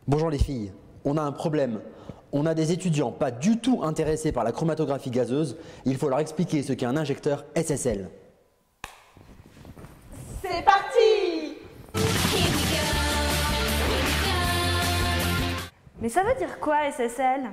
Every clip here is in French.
Bonjour les filles, on a un problème. On a des étudiants pas du tout intéressés par la chromatographie gazeuse. Il faut leur expliquer ce qu'est un injecteur SSL. C'est parti! Mais ça veut dire quoi SSL?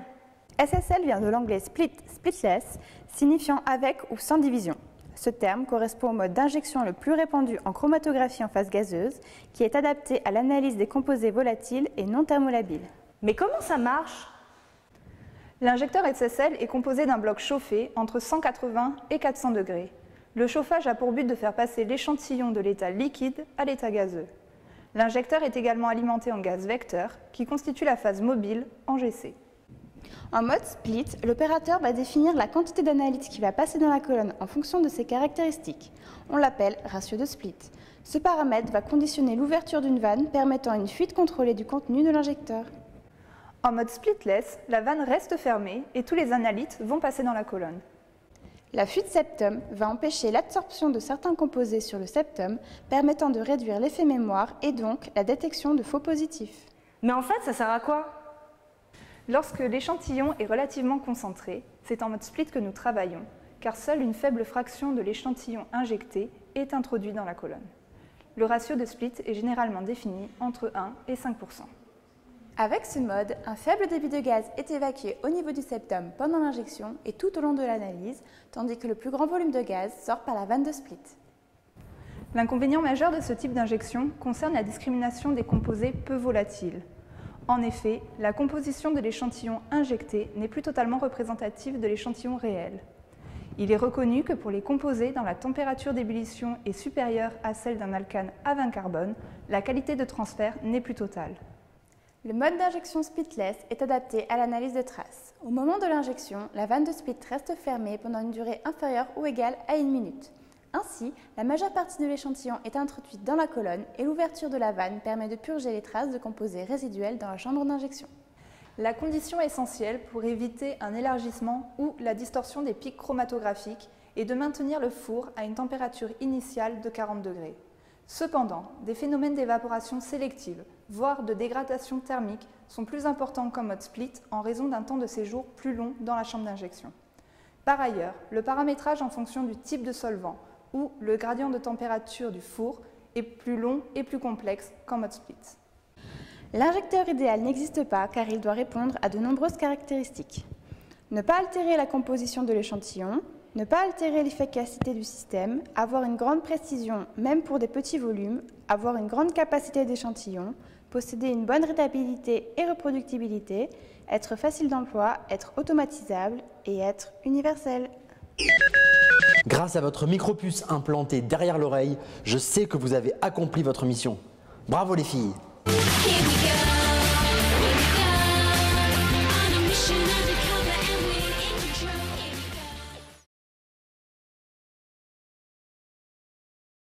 SSL vient de l'anglais split, splitless, signifiant avec ou sans division. Ce terme correspond au mode d'injection le plus répandu en chromatographie en phase gazeuse, qui est adapté à l'analyse des composés volatiles et non thermolabiles. Mais comment ça marche? L'injecteur SSL est composé d'un bloc chauffé entre 180 et 400 degrés. Le chauffage a pour but de faire passer l'échantillon de l'état liquide à l'état gazeux. L'injecteur est également alimenté en gaz vecteur, qui constitue la phase mobile en GC. En mode split, l'opérateur va définir la quantité d'analyte qui va passer dans la colonne en fonction de ses caractéristiques. On l'appelle ratio de split. Ce paramètre va conditionner l'ouverture d'une vanne permettant une fuite contrôlée du contenu de l'injecteur. En mode splitless, la vanne reste fermée et tous les analytes vont passer dans la colonne. La fuite septum va empêcher l'absorption de certains composés sur le septum, permettant de réduire l'effet mémoire et donc la détection de faux positifs. Mais en fait, ça sert à quoi? Lorsque l'échantillon est relativement concentré, c'est en mode split que nous travaillons, car seule une faible fraction de l'échantillon injecté est introduit dans la colonne. Le ratio de split est généralement défini entre 1 et 5%. Avec ce mode, un faible débit de gaz est évacué au niveau du septum pendant l'injection et tout au long de l'analyse, tandis que le plus grand volume de gaz sort par la vanne de split. L'inconvénient majeur de ce type d'injection concerne la discrimination des composés peu volatiles. En effet, la composition de l'échantillon injecté n'est plus totalement représentative de l'échantillon réel. Il est reconnu que pour les composés dont la température d'ébullition est supérieure à celle d'un alcane à 20 carbone, la qualité de transfert n'est plus totale. Le mode d'injection splitless est adapté à l'analyse de traces. Au moment de l'injection, la vanne de split reste fermée pendant une durée inférieure ou égale à 1 minute. Ainsi, la majeure partie de l'échantillon est introduite dans la colonne et l'ouverture de la vanne permet de purger les traces de composés résiduels dans la chambre d'injection. La condition essentielle pour éviter un élargissement ou la distorsion des pics chromatographiques est de maintenir le four à une température initiale de 40 degrés. Cependant, des phénomènes d'évaporation sélective, voire de dégradation thermique, sont plus importants qu'en mode split en raison d'un temps de séjour plus long dans la chambre d'injection. Par ailleurs, le paramétrage en fonction du type de solvant ou le gradient de température du four est plus long et plus complexe qu'en mode split. L'injecteur idéal n'existe pas car il doit répondre à de nombreuses caractéristiques. Ne pas altérer la composition de l'échantillon, ne pas altérer l'efficacité du système, avoir une grande précision même pour des petits volumes, avoir une grande capacité d'échantillon, posséder une bonne rédabilité et reproductibilité, être facile d'emploi, être automatisable et être universel. Grâce à votre micropuce implantée derrière l'oreille, je sais que vous avez accompli votre mission. Bravo les filles!